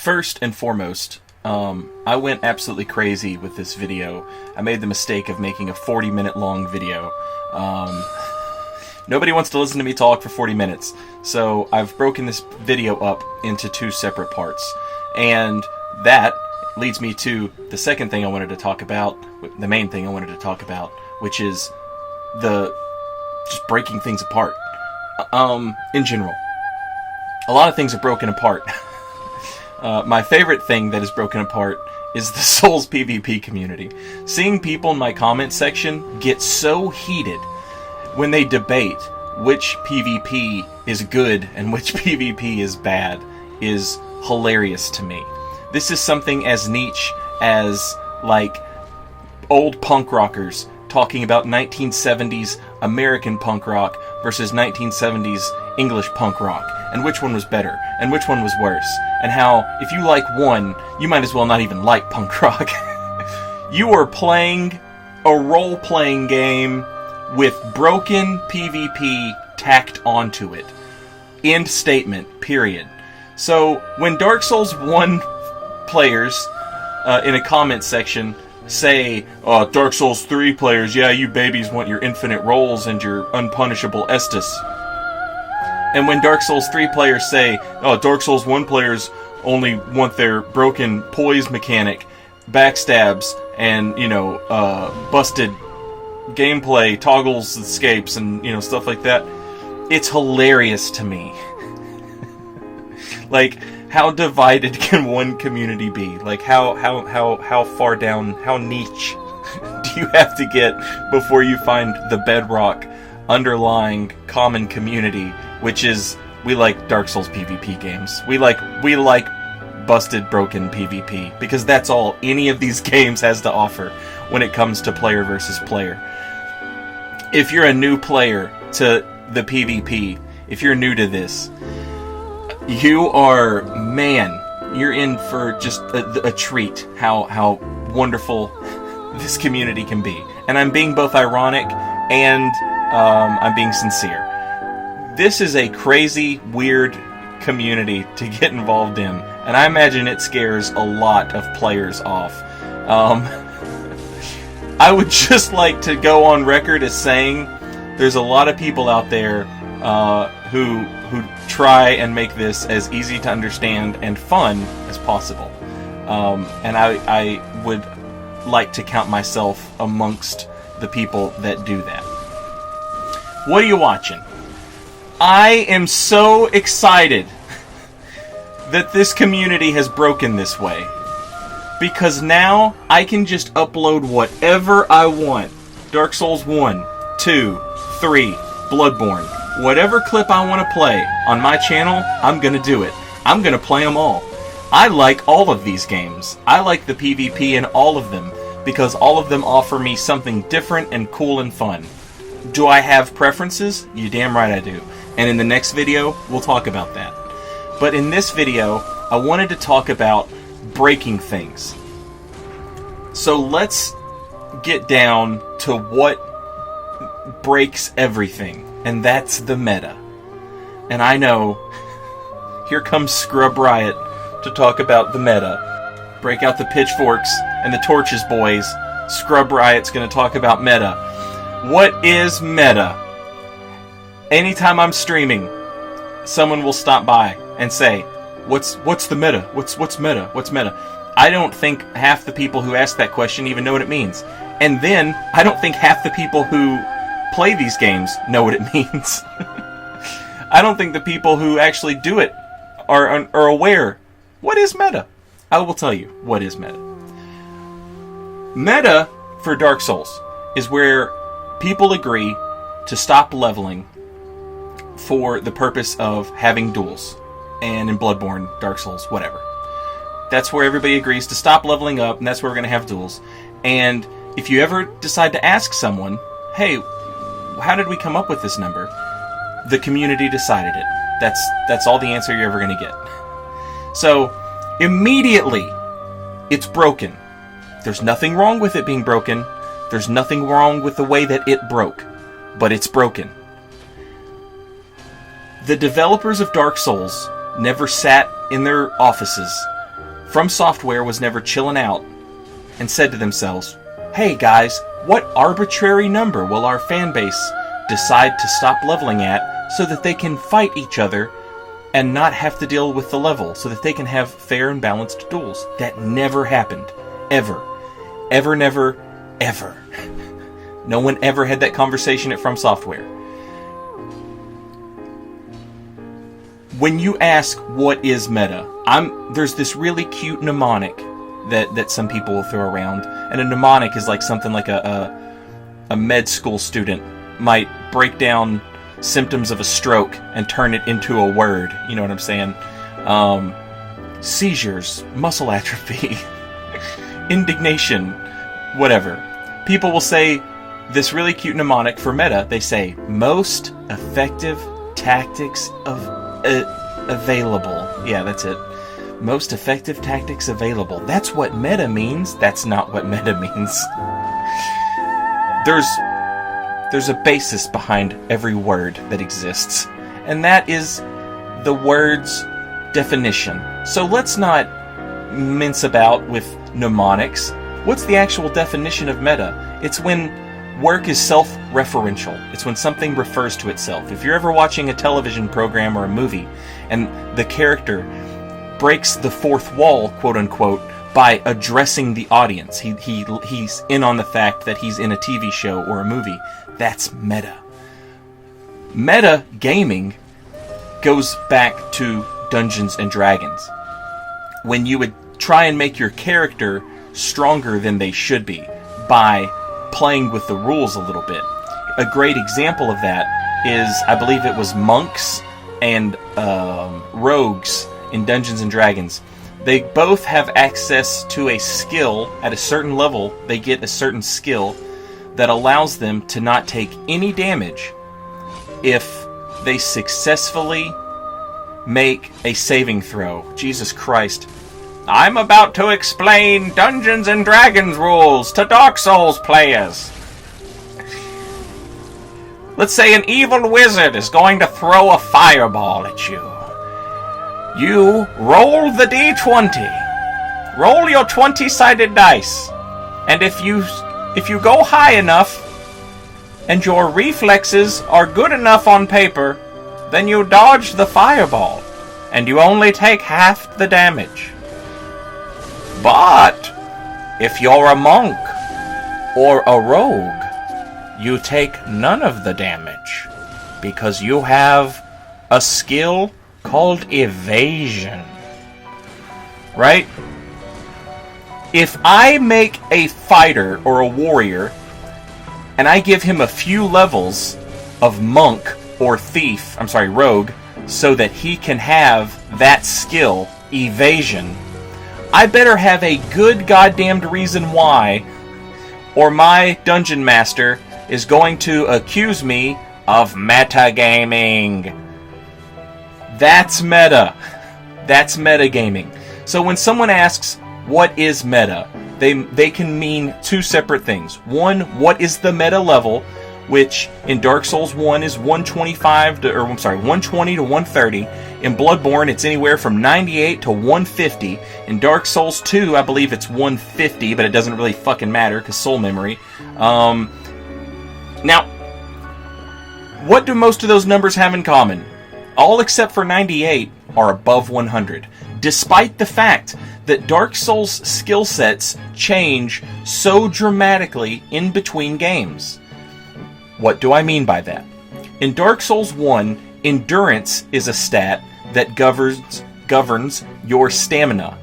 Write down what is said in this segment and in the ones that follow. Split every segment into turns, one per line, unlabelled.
First and foremost, I went absolutely crazy with this video. I made the mistake of making a 40-minute long video. Nobody wants to listen to me talk for 40 minutes, so I've broken this video up into 2 separate parts. And that leads me to the second thing I wanted to talk about, the main thing I wanted to talk about, which is just breaking things apart. In general. A lot of things are broken apart. My favorite thing that is broken apart is the Souls PvP community. Seeing people in my comment section get so heated when they debate which PvP is good and which PvP is bad is hilarious to me. This is something as niche as, like, old punk rockers talking about 1970s American punk rock versus 1970s English punk rock, and which one was better, and which one was worse, and how, if you like one, you might as well not even like punk rock. You are playing a role-playing game with broken PvP tacked onto it. End statement, period. So, when Dark Souls 1 players, in a comment section, say, Dark Souls 3 players, yeah, you babies want your infinite rolls and your unpunishable Estus. And when Dark Souls 3 players say, Dark Souls 1 players only want their broken poise mechanic, backstabs, and, busted gameplay, toggles, escapes, and, stuff like that, it's hilarious to me. Like, how divided can one community be? Like, how far down, how niche do you have to get before you find the bedrock underlying common community, which is, we like Dark Souls PvP games. We like busted, broken PvP, because that's all any of these games has to offer when it comes to player versus player. If you're a new player to the PvP, if you're new to this, you're in for just a treat how wonderful this community can be. And I'm being both ironic and I'm being sincere. This is a crazy, weird community to get involved in, and I imagine it scares a lot of players off. I would just like to go on record as saying there's a lot of people out there who try and make this as easy to understand and fun as possible. And I would like to count myself amongst the people that do that. What are you watching? I am so excited that this community has broken this way. Because now I can just upload whatever I want. Dark Souls 1, 2, 3, Bloodborne. Whatever clip I want to play on my channel, I'm going to do it. I'm going to play them all. I like all of these games. I like the PvP in all of them, because all of them offer me something different and cool and fun. Do I have preferences? You damn right I do. And in the next video, we'll talk about that. But in this video, I wanted to talk about breaking things. So let's get down to what breaks everything. And that's the meta. And I know, here comes Scrub Riot to talk about the meta. Break out the pitchforks and the torches, boys. Scrub Riot's going to talk about meta. What is meta? Anytime I'm streaming, someone will stop by and say, What's the meta? What's meta? What's meta? I don't think half the people who ask that question even know what it means. And then, I don't think half the people who play these games know what it means. I don't think the people who actually do it are aware. What is meta? I will tell you what is meta. Meta for Dark Souls is where people agree to stop leveling for the purpose of having duels. And in Bloodborne, Dark Souls, whatever. That's where everybody agrees to stop leveling up, and that's where we're going to have duels. And if you ever decide to ask someone, hey, how did we come up with this number? The community decided it. That's all the answer you're ever going to get. So, immediately, it's broken. There's nothing wrong with it being broken. There's nothing wrong with the way that it broke. But it's broken. The developers of Dark Souls never sat in their offices From Software was never chilling out and said to themselves, hey guys, what arbitrary number will our fan base decide to stop leveling at so that they can fight each other and not have to deal with the level, so that they can have fair and balanced duels? That never happened. Ever. Ever, never, ever. No one ever had that conversation at From Software. When you ask what is meta, there's this really cute mnemonic that some people will throw around, and a mnemonic is like something like a med school student might break down symptoms of a stroke and turn it into a word. You know what I'm saying? Seizures, muscle atrophy, indignation, whatever. People will say this really cute mnemonic for meta. They say, most effective tactics available. Yeah, that's it. Most effective tactics available. That's what meta means. That's not what meta means. There's a basis behind every word that exists, and that is the word's definition. So let's not mince about with mnemonics. What's the actual definition of meta? It's when work is self-referential. It's when something refers to itself. If you're ever watching a television program or a movie, and the character breaks the fourth wall, quote-unquote, by addressing the audience. He's in on the fact that he's in a TV show or a movie. That's meta. Meta gaming goes back to Dungeons and Dragons, when you would try and make your character stronger than they should be by playing with the rules a little bit. A great example of that is, I believe it was monks and rogues in Dungeons and Dragons. They both have access to a skill. At a certain level, they get a certain skill that allows them to not take any damage if they successfully make a saving throw. Jesus Christ. I'm about to explain Dungeons and Dragons rules to Dark Souls players. Let's say an evil wizard is going to throw a fireball at you. You roll the d20. Roll your 20-sided dice. And if you go high enough and your reflexes are good enough on paper, then you dodge the fireball and you only take half the damage. But if you're a monk or a rogue, you take none of the damage because you have a skill called evasion. Right? If I make a fighter or a warrior and I give him a few levels of monk or rogue, so that he can have that skill, evasion, I better have a good goddamned reason why, or my dungeon master is going to accuse me of metagaming. That's meta. That's metagaming. So when someone asks, what is meta? They can mean two separate things. One, what is the meta level, which in Dark Souls 1 is 120 to 130. In Bloodborne, it's anywhere from 98 to 150. In Dark Souls 2, I believe it's 150, but it doesn't really fucking matter, because soul memory. Now, what do most of those numbers have in common? All except for 98 are above 100. Despite the fact that Dark Souls skill sets change so dramatically in between games. What do I mean by that? In Dark Souls 1, endurance is a stat that governs your stamina.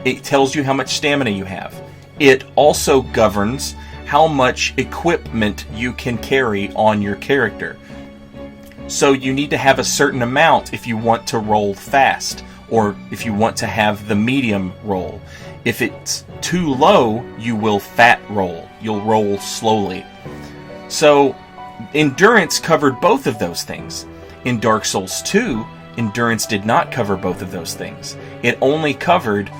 It tells you how much stamina you have. It also governs how much equipment you can carry on your character. So you need to have a certain amount if you want to roll fast, or if you want to have the medium roll. If it's too low, you will fat roll. You'll roll slowly. So endurance covered both of those things. In Dark Souls 2, endurance did not cover both of those things. It only covered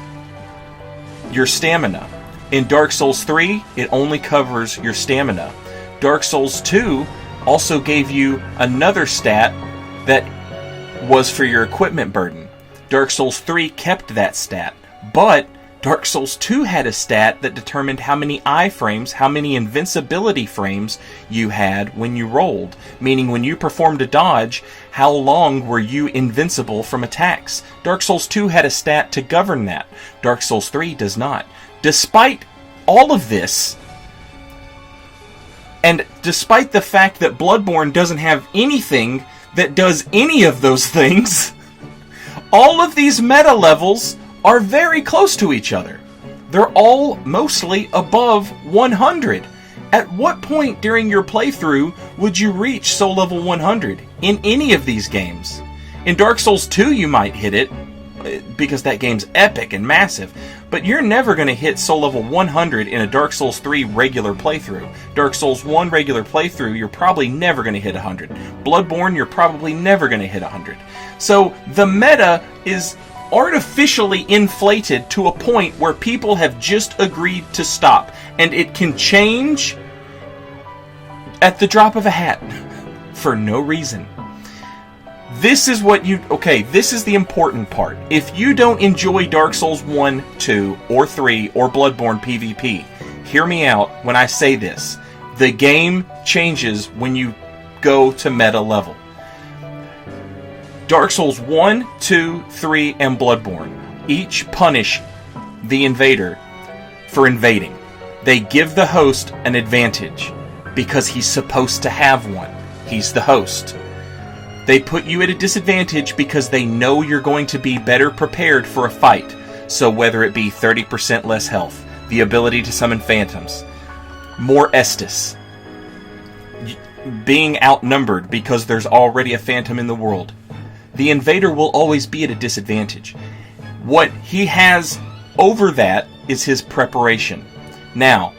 your stamina. In Dark Souls 3, it only covers your stamina. Dark Souls 2 also gave you another stat that was for your equipment burden. Dark Souls 3 kept that stat. But Dark Souls 2 had a stat that determined how many iframes, how many invincibility frames you had when you rolled. Meaning when you performed a dodge, how long were you invincible from attacks? Dark Souls 2 had a stat to govern that. Dark Souls 3 does not. Despite all of this, and despite the fact that Bloodborne doesn't have anything that does any of those things, all of these meta levels are very close to each other. They're all mostly above 100. At what point during your playthrough would you reach soul level 100 in any of these games? In Dark Souls 2 you might hit it, because that game's epic and massive, but you're never going to hit soul level 100 in a Dark Souls 3 regular playthrough. Dark Souls 1 regular playthrough, you're probably never going to hit 100. Bloodborne, you're probably never going to hit 100. So the meta is artificially inflated to a point where people have just agreed to stop, and it can change at the drop of a hat for no reason. This is what you... Okay, this is the important part. If you don't enjoy Dark Souls 1, 2, or 3, or Bloodborne PvP, hear me out when I say this. The game changes when you go to meta level. Dark Souls 1, 2, 3, and Bloodborne each punish the invader for invading. They give the host an advantage because he's supposed to have one. He's the host. They put you at a disadvantage because they know you're going to be better prepared for a fight. So whether it be 30% less health, the ability to summon phantoms, more Estus, being outnumbered because there's already a phantom in the world, the invader will always be at a disadvantage. What he has over that is his preparation. Now,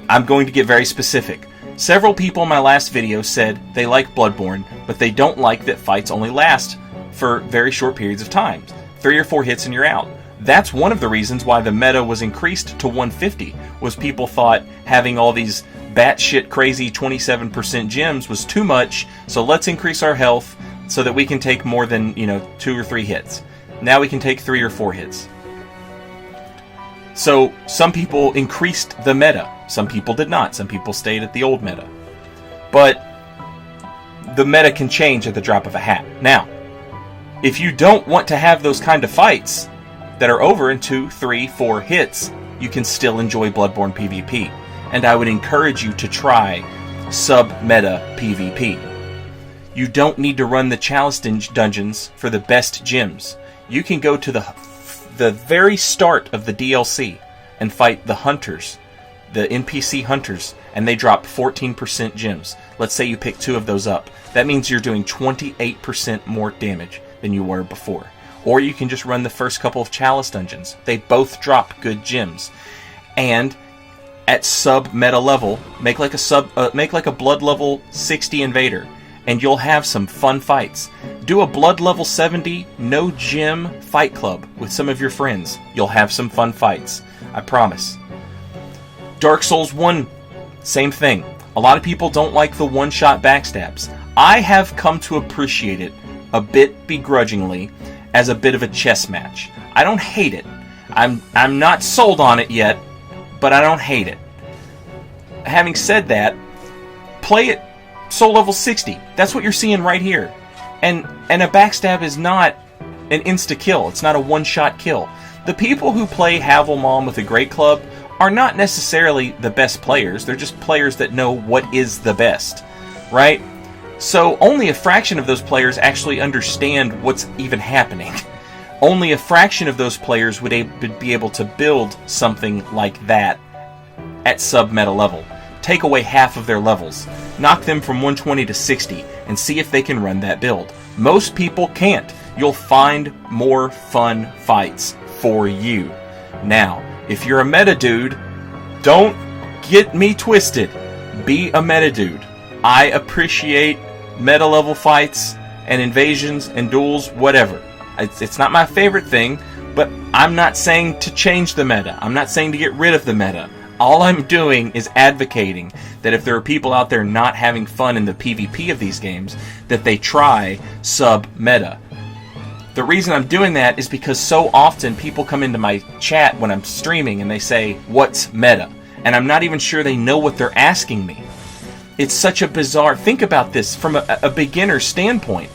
I'm going to get very specific. Several people in my last video said they like Bloodborne, but they don't like that fights only last for very short periods of time. 3 or 4 hits and you're out. That's one of the reasons why the meta was increased to 150, was people thought having all these batshit crazy 27% gems was too much, so let's increase our health so that we can take more than, 2 or 3 hits. Now we can take 3 or 4 hits. So some people increased the meta. Some people did not. Some people stayed at the old meta. But the meta can change at the drop of a hat. Now, if you don't want to have those kind of fights that are over in 2, 3, 4 hits, you can still enjoy Bloodborne PvP. And I would encourage you to try sub-meta PvP. You don't need to run the chalice dungeons for the best gems. You can go to the very start of the DLC and fight the hunters, the NPC hunters, and they drop 14% gems. Let's say you pick 2 of those up. That means you're doing 28% more damage than you were before. Or you can just run the first couple of chalice dungeons. They both drop good gems. And at sub-meta level, make like a blood level 60 invader, and you'll have some fun fights. Do a blood level 70 no gem fight club with some of your friends. You'll have some fun fights. I promise. Dark Souls 1, same thing. A lot of people don't like the one-shot backstabs. I have come to appreciate it, a bit begrudgingly, as a bit of a chess match. I don't hate it. I'm not sold on it yet, but I don't hate it. Having said that, play it soul level 60. That's what you're seeing right here. And a backstab is not an insta-kill. It's not a one-shot kill. The people who play Havelmom with a Great Club are not necessarily the best players. They're just players that know what is the best, right? So only a fraction of those players actually understand what's even happening. Only a fraction of those players would be able to build something like that at sub-meta level. Take away half of their levels, knock them from 120 to 60, and see if they can run that build. Most people can't. You'll find more fun fights for you. Now, if you're a meta dude, don't get me twisted. Be a meta dude. I appreciate meta level fights and invasions and duels, whatever. It's not my favorite thing, but I'm not saying to change the meta. I'm not saying to get rid of the meta. All I'm doing is advocating that if there are people out there not having fun in the PvP of these games, that they try sub-meta. The reason I'm doing that is because so often people come into my chat when I'm streaming and they say, what's meta? And I'm not even sure they know what they're asking me. It's such a bizarre... Think about this from a beginner standpoint.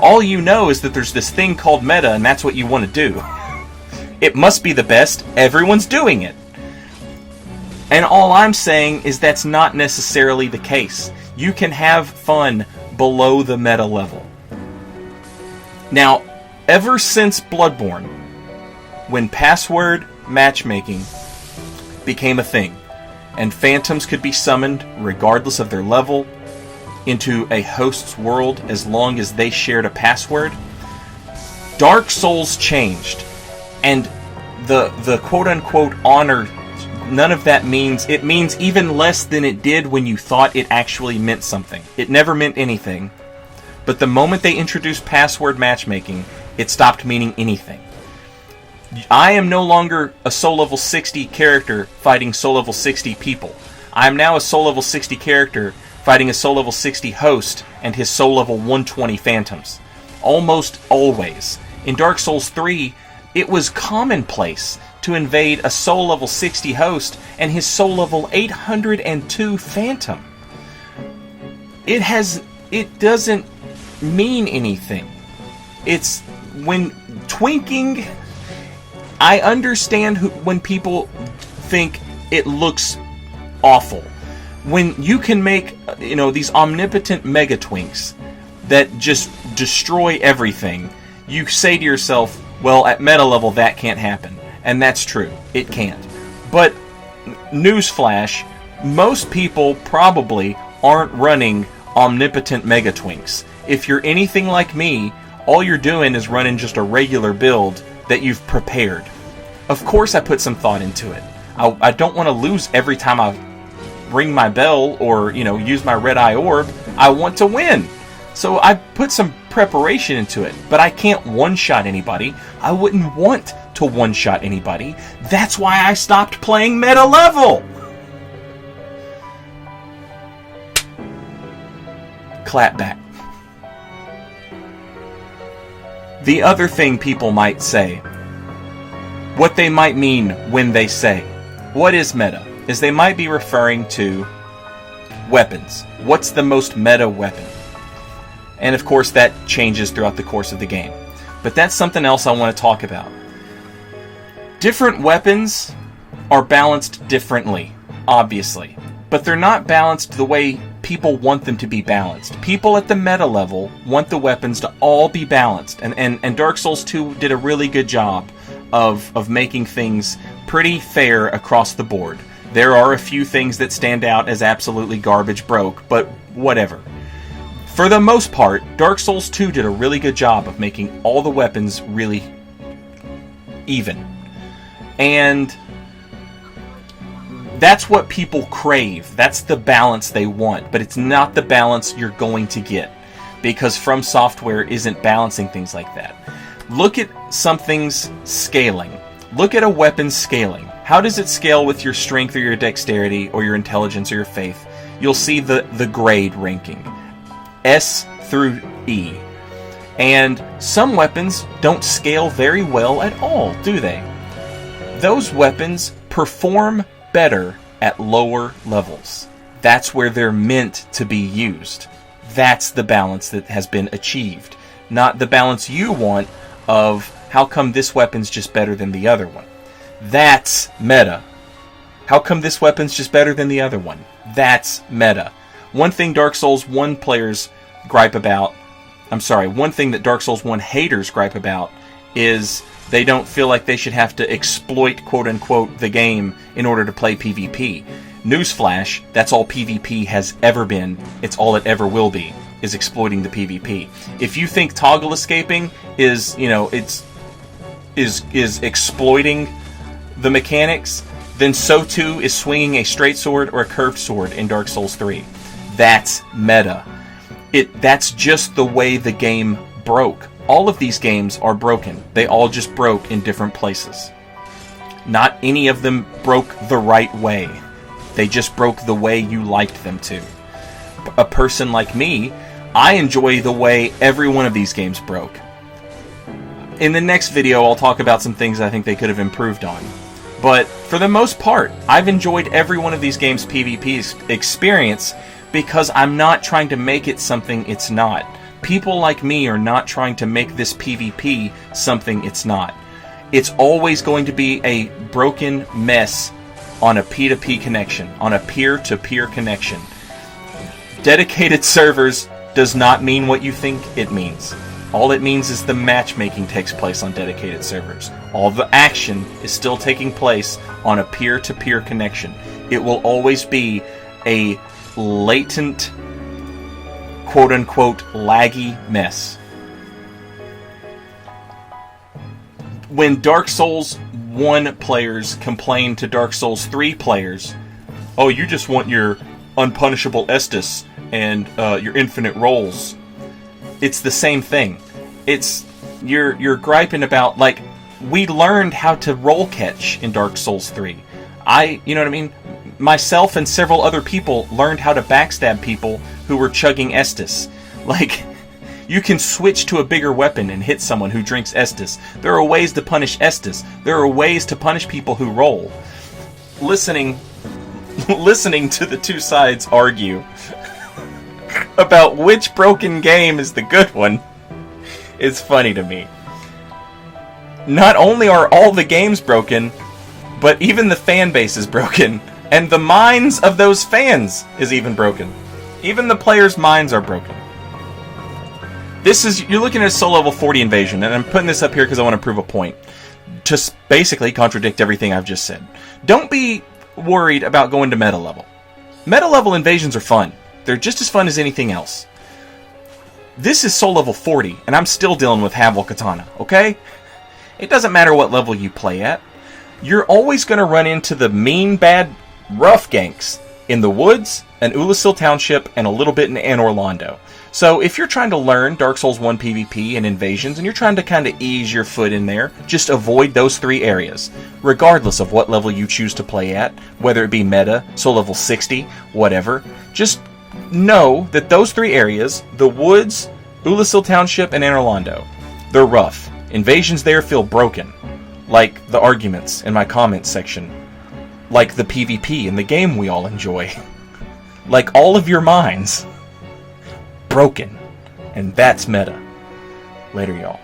All you know is that there's this thing called meta, and that's what you want to do. It must be the best. Everyone's doing it. And all I'm saying is that's not necessarily the case. You can have fun below the meta level. Now, ever since Bloodborne, when password matchmaking became a thing, and phantoms could be summoned, regardless of their level, into a host's world as long as they shared a password, Dark Souls changed. And the quote-unquote honor, none of that means... It means even less than it did when you thought it actually meant something. It never meant anything. But the moment they introduced password matchmaking, it stopped meaning anything. I am no longer a soul level 60 character fighting soul level 60 people. I am now a soul level 60 character fighting a soul level 60 host and his soul level 120 phantoms. Almost always. In Dark Souls 3, it was commonplace to invade a soul level 60 host and his soul level 802 phantom. It doesn't mean anything. It's when twinking... I understand when people think it looks awful. When you can make, these omnipotent mega twinks that just destroy everything, you say to yourself, well, at meta level that can't happen. And that's true. It can't. But, newsflash, most people probably aren't running omnipotent mega twinks. If you're anything like me, all you're doing is running just a regular build that you've prepared. Of course I put some thought into it. I don't want to lose every time I ring my bell or, use my red eye orb. I want to win. So I put some preparation into it. But I can't one-shot anybody. I wouldn't want to one-shot anybody. That's why I stopped playing meta level. Clap back. The other thing people might say, what they might mean when they say, what is meta? Is they might be referring to weapons. What's the most meta weapon? And of course that changes throughout the course of the game. But that's something else I want to talk about. Different weapons are balanced differently, obviously. But they're not balanced the way people want them to be balanced. People at the meta level want the weapons to all be balanced. And Dark Souls 2 did a really good job of making things pretty fair across the board. There are a few things that stand out as absolutely garbage broke, but whatever. For the most part, Dark Souls 2 did a really good job of making all the weapons really even. And that's what people crave. That's the balance they want. But it's not the balance you're going to get. Because From Software isn't balancing things like that. Look at something's scaling. Look at a weapon's scaling. How does it scale with your strength or your dexterity or your intelligence or your faith? You'll see the grade ranking. S through E. And some weapons don't scale very well at all, do they? Those weapons perform better at lower levels. That's where they're meant to be used. That's the balance that has been achieved. Not the balance you want of how come this weapon's just better than the other one. That's meta. How come this weapon's just better than the other one? That's meta. One thing Dark Souls 1 players gripe about, one thing that Dark Souls 1 haters gripe about is they don't feel like they should have to exploit, quote-unquote, the game in order to play PvP. Newsflash, that's all PvP has ever been. It's all it ever will be, is exploiting the PvP. If you think toggle escaping is exploiting the mechanics, then so too is swinging a straight sword or a curved sword in Dark Souls 3. That's meta. That's just the way the game broke. All of these games are broken. They all just broke in different places. Not any of them broke the right way. They just broke the way you liked them to. A person like me, I enjoy the way every one of these games broke. In the next video, I'll talk about some things I think they could have improved on. But for the most part, I've enjoyed every one of these games' PvP experience because I'm not trying to make it something it's not. People like me are not trying to make this PvP something it's not. It's always going to be a broken mess on a P2P connection, on a peer-to-peer connection. Dedicated servers does not mean what you think it means. All it means is the matchmaking takes place on dedicated servers. All the action is still taking place on a peer-to-peer connection. It will always be a latent, quote-unquote, laggy mess. When Dark Souls 1 players complain to Dark Souls 3 players, oh, you just want your unpunishable Estus and your infinite rolls. It's the same thing. It's you're griping about, like, we learned how to roll catch in Dark Souls 3. You know what I mean? Myself and several other people learned how to backstab people who were chugging Estus. Like, you can switch to a bigger weapon and hit someone who drinks Estus. There are ways to punish Estus. There are ways to punish people who roll. Listening to the two sides argue about which broken game is the good one is funny to me. Not only are all the games broken, but even the fan base is broken. And the minds of those fans is even broken. Even the players' minds are broken. You're looking at a soul level 40 invasion, and I'm putting this up here because I want to prove a point. To basically contradict everything I've just said. Don't be worried about going to meta level. Meta level invasions are fun. They're just as fun as anything else. This is soul level 40, and I'm still dealing with Havel Katana, okay? It doesn't matter what level you play at. You're always going to run into the mean, bad, rough ganks in the woods, and Ulasil Township, and a little bit in Anne Orlando. So if you're trying to learn Dark Souls 1 PvP and invasions, and you're trying to kind of ease your foot in there, just avoid those three areas, regardless of what level you choose to play at, whether it be meta, soul level 60, whatever. Just know that those three areas, the woods, Ulasil Township, and Anne Orlando, they're rough. Invasions there feel broken, like the arguments in my comments section, like the PvP in the game we all enjoy, like all of your minds. Broken. And that's meta. Later, y'all.